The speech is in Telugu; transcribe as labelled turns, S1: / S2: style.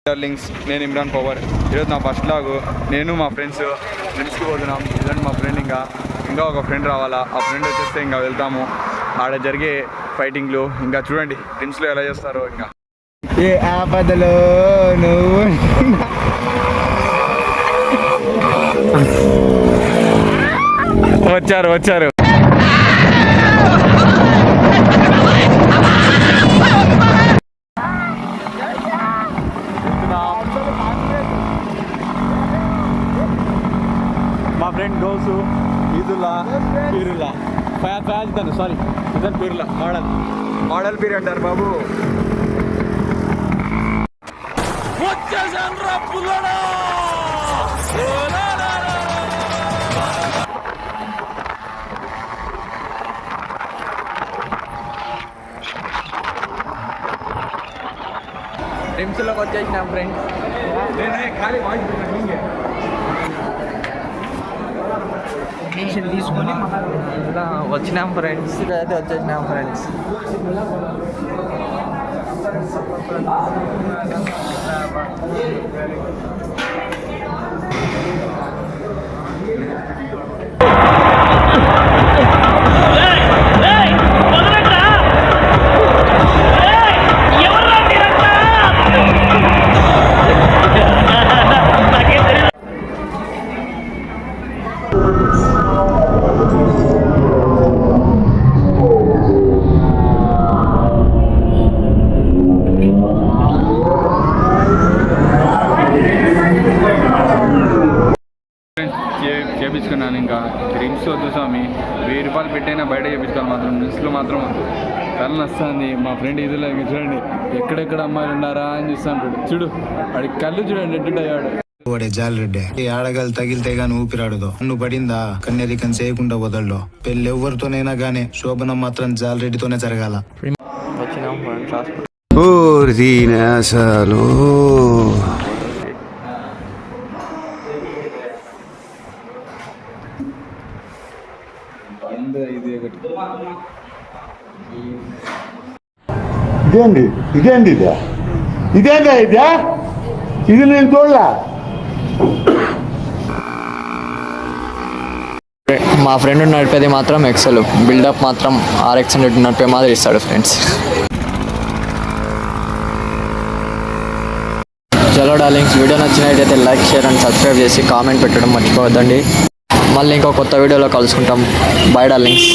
S1: డార్లింగ్స్, నేను ఇమ్రాన్ పవర్. ఈరోజు నా ఫస్ట్ లాగు. నేను మా ఫ్రెండ్స్కి పోతున్నాం. ఇదండి మా ఫ్రెండ్. ఇంకా ఒక ఫ్రెండ్ రావాలా. ఆ ఫ్రెండ్ వచ్చేస్తే ఇంకా వెళ్తాము. ఆడ జరిగే ఫైటింగ్లు ఇంకా చూడండి డ్రీమ్స్లో ఎలా చేస్తారో. ఇంకా ఏ ఆపదలో నువ్వు వచ్చారు. మా ఫ్రెండ్ గౌసు, ఈదుల్లా, పీరుల్లా, ఫయాజ్ తను, సారీ ఇతను పీరుల్లా, మోడల్ పీరు అంటారు బాబు. డ్రీమ్స్లోకి వచ్చేసినాం ఫ్రెండ్స్. ఖాళీ తీసుకొని వచ్చినాం ఫ్రెండ్స్. అయితే వచ్చేసినాం ఫ్రెండ్స్. చేయించుకున్నాను. ఇంకా డ్రీమ్స్ వద్దు స్వామి, 1000 రూపాయలు పెట్టైనా బయట చేయించుకోవాలి. మాత్రం డ్రీమ్స్లో మాత్రం తల నస్తుంది. మా ఫ్రెండ్ ఇదిలో చూడండి, ఎక్కడెక్కడ అమ్మాయిలు ఉన్నారా అని చూస్తాడు. చూడు వాడి కళ్ళు చూడండి ఎట్టుంటాడు.
S2: వాడే జాలరెడ్డి. ఆడగాలు తగిలితే గాని ఊపిరాడదు. నువ్వు పడిందా కన్యరికం చేయకుండా వదలడు. పెళ్ళి ఎవరితోనైనా గానీ శోభనం మాత్రం జాలరెడ్డితోనే జరగాల.
S3: ఇదేందా ఇది నేను చూడలా.
S4: మా ఫ్రెండ్ నడిపేది మాత్రం ఎక్సెల్, బిల్డప్ మాత్రం RX నడిపే మాదిరి ఇస్తాడు ఫ్రెండ్స్. చలో డార్లింగ్స్, వీడియో నచ్చినట్టయితే లైక్, షేర్ అండ్ సబ్స్క్రైబ్ చేసి కామెంట్ పెట్టడం మర్చిపోవద్దండి. మళ్ళీ ఇంకో కొత్త వీడియోలో కలుసుకుంటాం. Bye darlings.